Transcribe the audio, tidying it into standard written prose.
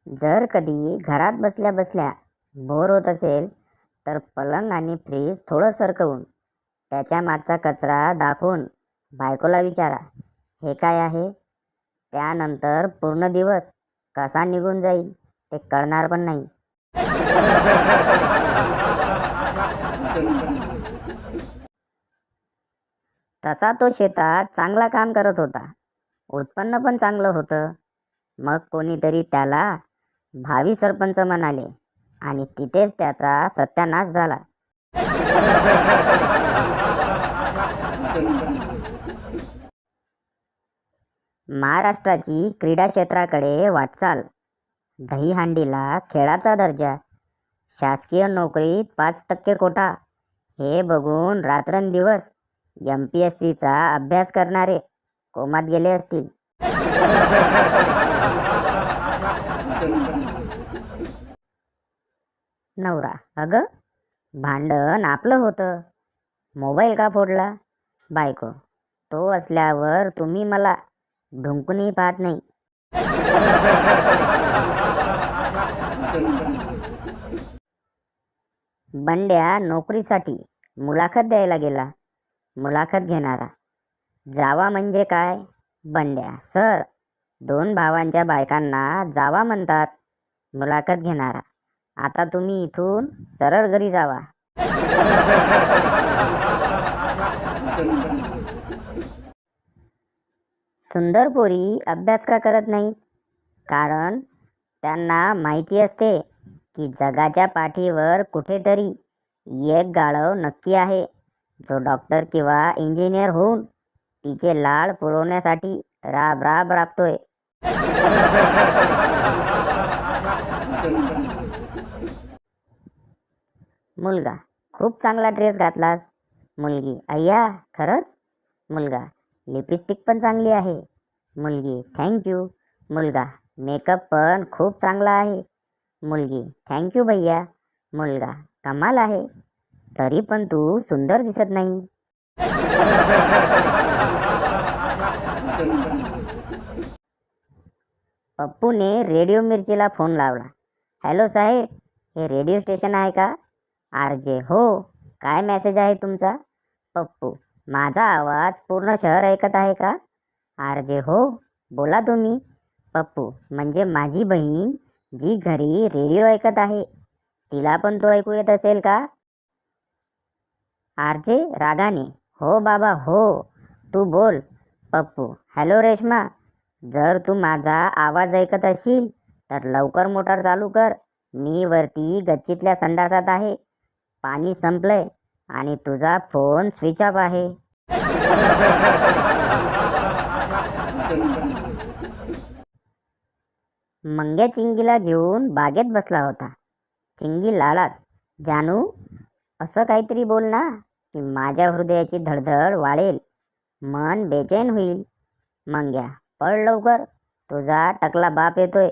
जर कधी घरात बसल्या बसल्या बोर होत असेल तर पलंग आणि फ्रीज थोडं सरकवून त्याच्या मागचा कचरा दाखवून बायकोला विचारा, हे काय आहे? त्यानंतर पूर्ण दिवस कसा निघून जाईल ते कळणार पण नाही. तसा तो शेतात चांगला काम करत होता, उत्पन्न पण चांगलं होतं. मग कोणीतरी त्याला भावी सरपंच म्हणाले आणि तिथेच त्याचा सत्यानाश झाला. महाराष्ट्राची क्रीडा क्षेत्राकडे वाटचाल, दहीहंडीला खेळाचा दर्जा, शासकीय नोकरीत 5% कोटा, हे बघून रात्रंदिवस MPSCचा अभ्यास करणारे कोमात गेले असतील. नवरा, अगं भांडण आपलं होतं, मोबाईल का फोडला? बायको, तो असल्यावर तुम्ही मला ढुंकूनही पाहत नाही. बंड्या नोकरीसाठी मुलाखत द्यायला गेला. मुलाखत घेणारा, जावा म्हणजे काय? बंड्या, सर, 2 भावांच्या बायकांना जावा म्हणतात. मुलाखत घेणारा, आता तुम्ही इथून सरळ घरी जावा. सुंदर पोरी अभ्यास का करत नाहीत? कारण त्यांना माहिती असते की जगाच्या पाठीवर कुठेतरी एक गाढव नक्की आहे, जो डॉक्टर किंवा इंजिनियर होऊन तिचे लाड पुरवण्यासाठी राब राब राबतोय. मुलगा, खूप चांगला ड्रेस घातलास. मुलगी, अय्या खरंच? मुलगा, लिपस्टिक पण चांगली आहे. मुलगी, थँक्यू. मुलगा, मेकअप पण खूप चांगला आहे. मुलगी, थँक्यू भैया. मुलगा, कमाल आहे. तरी पण तू सुंदर दिसत नाही. पप्पूने रेडिओ मिरचीला फोन लावला. हॅलो साहेब, हे रेडिओ स्टेशन आहे का? RJ, हो. काय मेसेज आहे तुमचा? पप्पू, माझा आवाज पूर्ण शहर ऐकत आहे का? RJ, हो, बोला तुम्ही. पप्पू, म्हणजे माझी बहीण जी घरी रेडिओ ऐकत आहे, तिला पण तो ऐकू येत असेल का? RJ रागाने, हो बाबा हो, तू बोल. पप्पू, हॅलो रेश्मा, जर तू माझा आवाज ऐकत असशील तर लवकर मोटार चालू कर. मी वरती गच्चीतल्या संडासात आहे. पाणी संपलंय आणि तुझा फोन स्विच ऑफ आहे. मंग्या चिंगीला घेऊन बागेत बसला होता. चिंगी लाडात, जानू, असं काहीतरी बोल ना की माझ्या हृदयाची धडधड वाढेल, मन बेचैन होईल. मंग्या, पळ लवकर, तुझा टकला बाप येतोय.